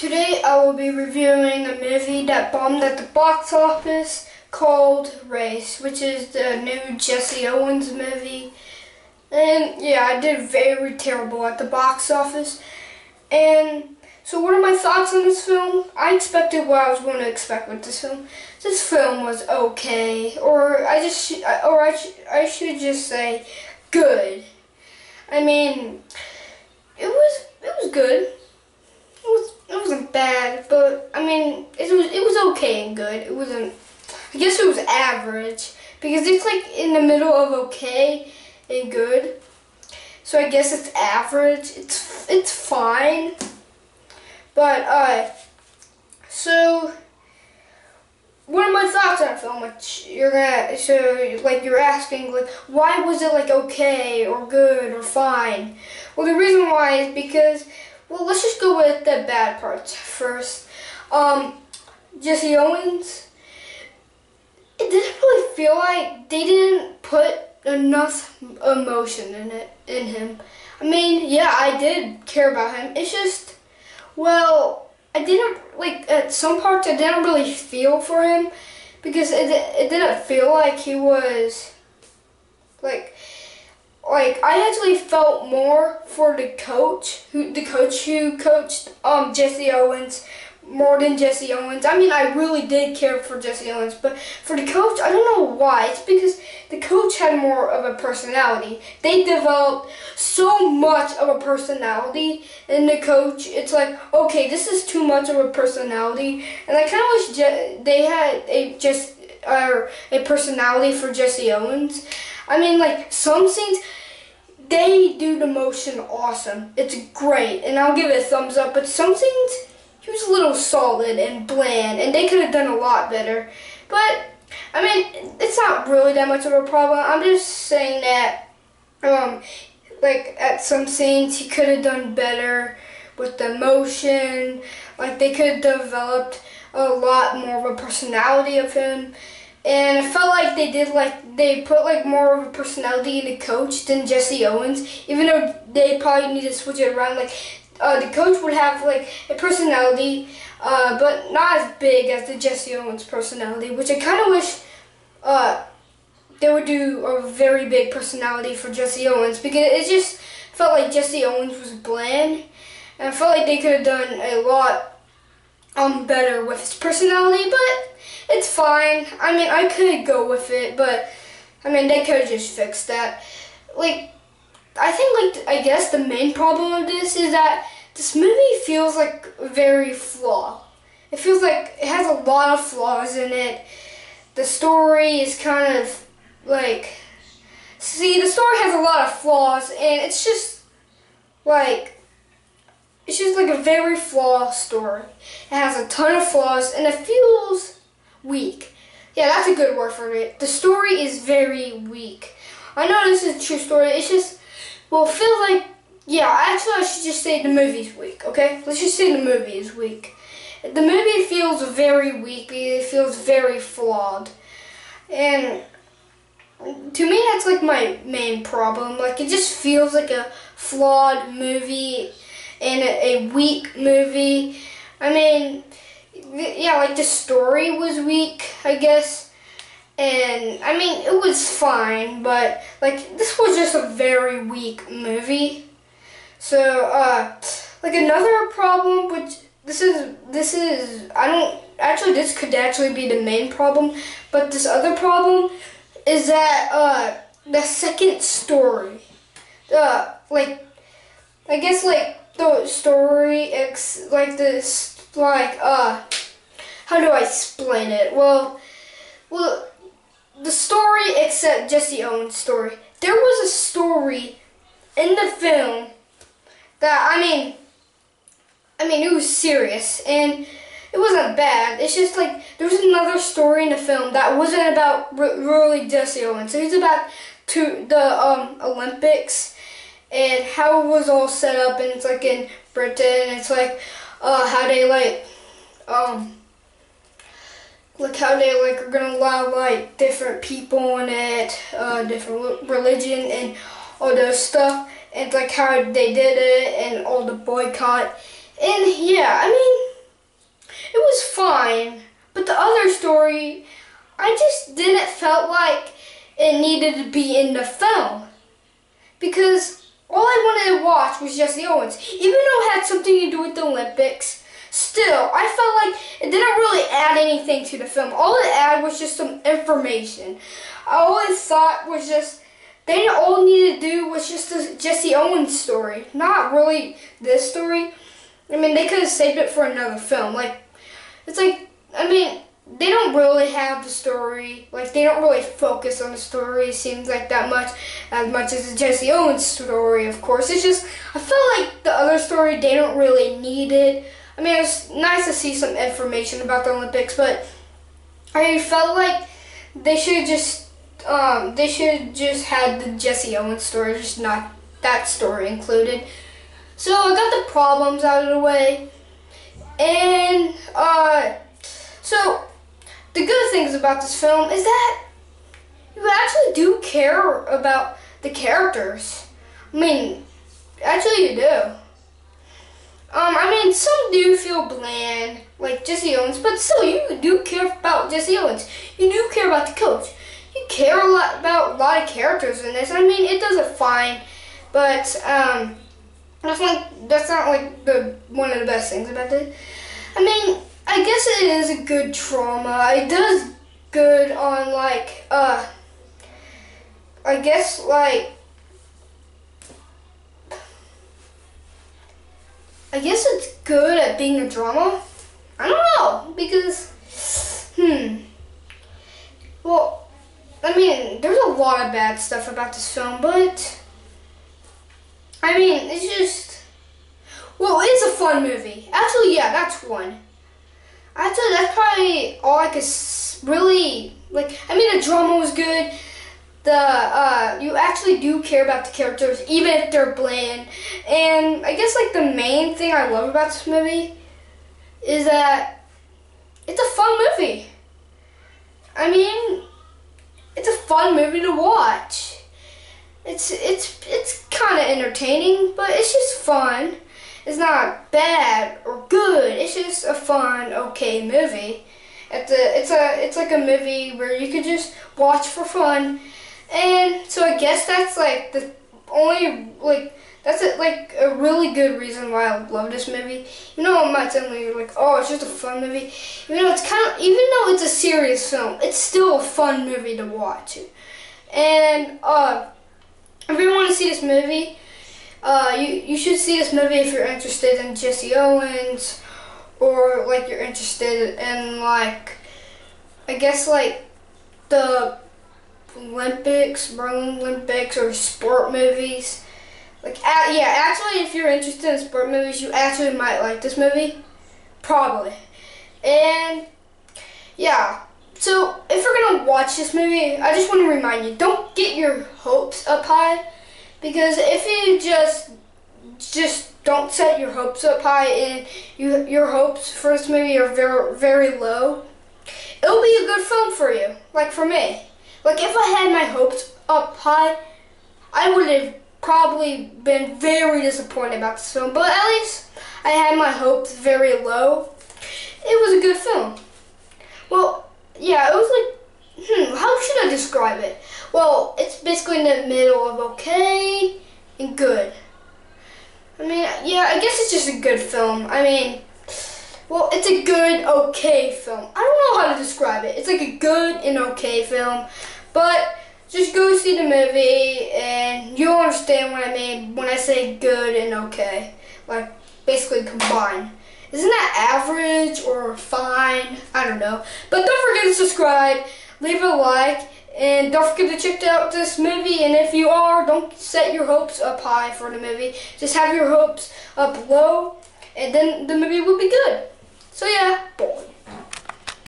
Today I will be reviewing a movie that bombed at the box office called Race, which is the new Jesse Owens movie. And yeah, I did very terrible at the box office. And so what are my thoughts on this film? I expected what I was going to expect with this film. This film was okay, or I should just say good. I mean, it was good. It wasn't bad, but I mean, it was okay and good. It wasn't. I guess it was average because it's like in the middle of okay and good. So I guess it's average. It's fine. But so what are my thoughts on the film? You're asking why was it okay or good or fine? Well, the reason why is because, well, let's just go with the bad parts first. Jesse Owens, it didn't really feel like they didn't put enough emotion in him. I mean, yeah, I did care about him. It's just, well, I didn't, at some parts I didn't really feel for him because it didn't feel like he was, I actually felt more for the coach who coached Jesse Owens more than Jesse Owens. I mean, I really did care for Jesse Owens, but for the coach, I don't know why. It's because the coach had more of a personality. They developed so much of a personality in the coach. It's like, okay, this is too much of a personality, and I kind of wish they had a personality for Jesse Owens. I mean, some scenes, they do the motion awesome. It's great, and I'll give it a thumbs up. But some scenes, he was a little solid and bland, and they could have done a lot better. But, I mean, it's not really that much of a problem. I'm just saying that, at some scenes, he could have done better with the motion. They could have developed a lot more of a personality of him. And I felt like they put more of a personality in the coach than Jesse Owens, even though they probably need to switch it around. The coach would have a personality, but not as big as the Jesse Owens personality, which I kind of wish they would do a very big personality for Jesse Owens, because it just felt like Jesse Owens was bland, and I felt like they could have done a lot better with his personality, but it's fine. I mean, I could go with it, but I mean, they could have just fixed that. I guess the main problem of this is that this movie feels very flawed. It feels like it has a lot of flaws in it. The story is kind of the story has a lot of flaws, and it's just a very flawed story. It has a ton of flaws, and it feels weak. Yeah, that's a good word for it. The story is very weak. I know this is a true story. It's just, well, it feels yeah, actually I should just say the movie's weak, okay? Let's just say the movie is weak. The movie feels very weak. It feels very flawed. And to me, that's my main problem. It just feels like a flawed movie and a weak movie. I mean, yeah, the story was weak, I guess. And, I mean, it was fine, but, this was just a very weak movie. So, another problem, which this could actually be the main problem, but this other problem is that, the second story, the story, how do I explain it? Well, the story except Jesse Owens' story. There was a story in the film that, I mean, it was serious, and it wasn't bad. It's just there was another story in the film that wasn't about really Jesse Owens. It was about the Olympics and how it was all set up, and it's in Britain. And it's how they how they are gonna allow different people in it, different religion and all those stuff, and how they did it and all the boycott. And yeah, I mean, fine, but the other story, I just didn't felt like it needed to be in the film. Because all I wanted to watch was Jesse Owens. Even though it had something to do with the Olympics, still, I felt like it didn't really add anything to the film. All it added was just some information. All I thought was just, they all needed to do was just the Jesse Owens story. Not really this story. I mean, they could have saved it for another film. They don't really have the story. Like, they don't really focus on the story, it seems like, that much. As much as the Jesse Owens story, of course. It's just, I felt like the other story, they don't really need it. I mean, it was nice to see some information about the Olympics, but I felt like they should just had the Jesse Owens story, just not that story included. So I got the problems out of the way, and so the good things about this film is that you actually do care about the characters. I mean, actually you do. Some do feel bland, like Jesse Owens, but still, you do care about Jesse Owens. You do care about the coach. You care a lot about a lot of characters in this. I mean, it does it fine, but that's not like one of the best things about it. I mean, I guess it is a good drama. It does good on I guess it's good at being a drama. I don't know, because, well, I mean, there's a lot of bad stuff about this film, but, I mean, it's just, well, it's a fun movie. Actually, yeah, that's one. Actually, that's probably all I could really, the drama was good. You actually do care about the characters, even if they're bland. And I guess the main thing I love about this movie is that it's a fun movie. I mean, it's a fun movie to watch. It's kind of entertaining, but it's just fun. It's not bad or good. It's just a fun, okay movie. It's like a movie where you could just watch for fun. And so I guess that's the only that's a really good reason why I love this movie. You know, it might sound oh, it's just a fun movie. Even though it's a serious film, it's still a fun movie to watch. And if you want to see this movie, you should see this movie if you're interested in Jesse Owens, or you're interested in I guess the Olympics, Berlin Olympics, or sport movies. Actually, if you're interested in sport movies, you actually might like this movie. Probably. And, yeah. So, if you're going to watch this movie, I just want to remind you, don't get your hopes up high. Because if you just don't set your hopes up high, and your hopes for this movie are very, very low, it'll be a good film for you. Like for me. If I had my hopes up high, I would have probably been very disappointed about this film. But at least I had my hopes very low. It was a good film. Well, yeah, it was how should I describe it? Well, it's basically in the middle of okay and good. I mean, yeah, I guess it's just a good film. I mean, well, it's a good, okay film. I don't know how to describe it. It's a good and okay film. But just go see the movie and you'll understand what I mean when I say good and okay. Basically combined. Isn't that average or fine? I don't know. But don't forget to subscribe, leave a like, and don't forget to check out this movie. And if you are, don't set your hopes up high for the movie. Just have your hopes up low, and then the movie will be good. So yeah, boy.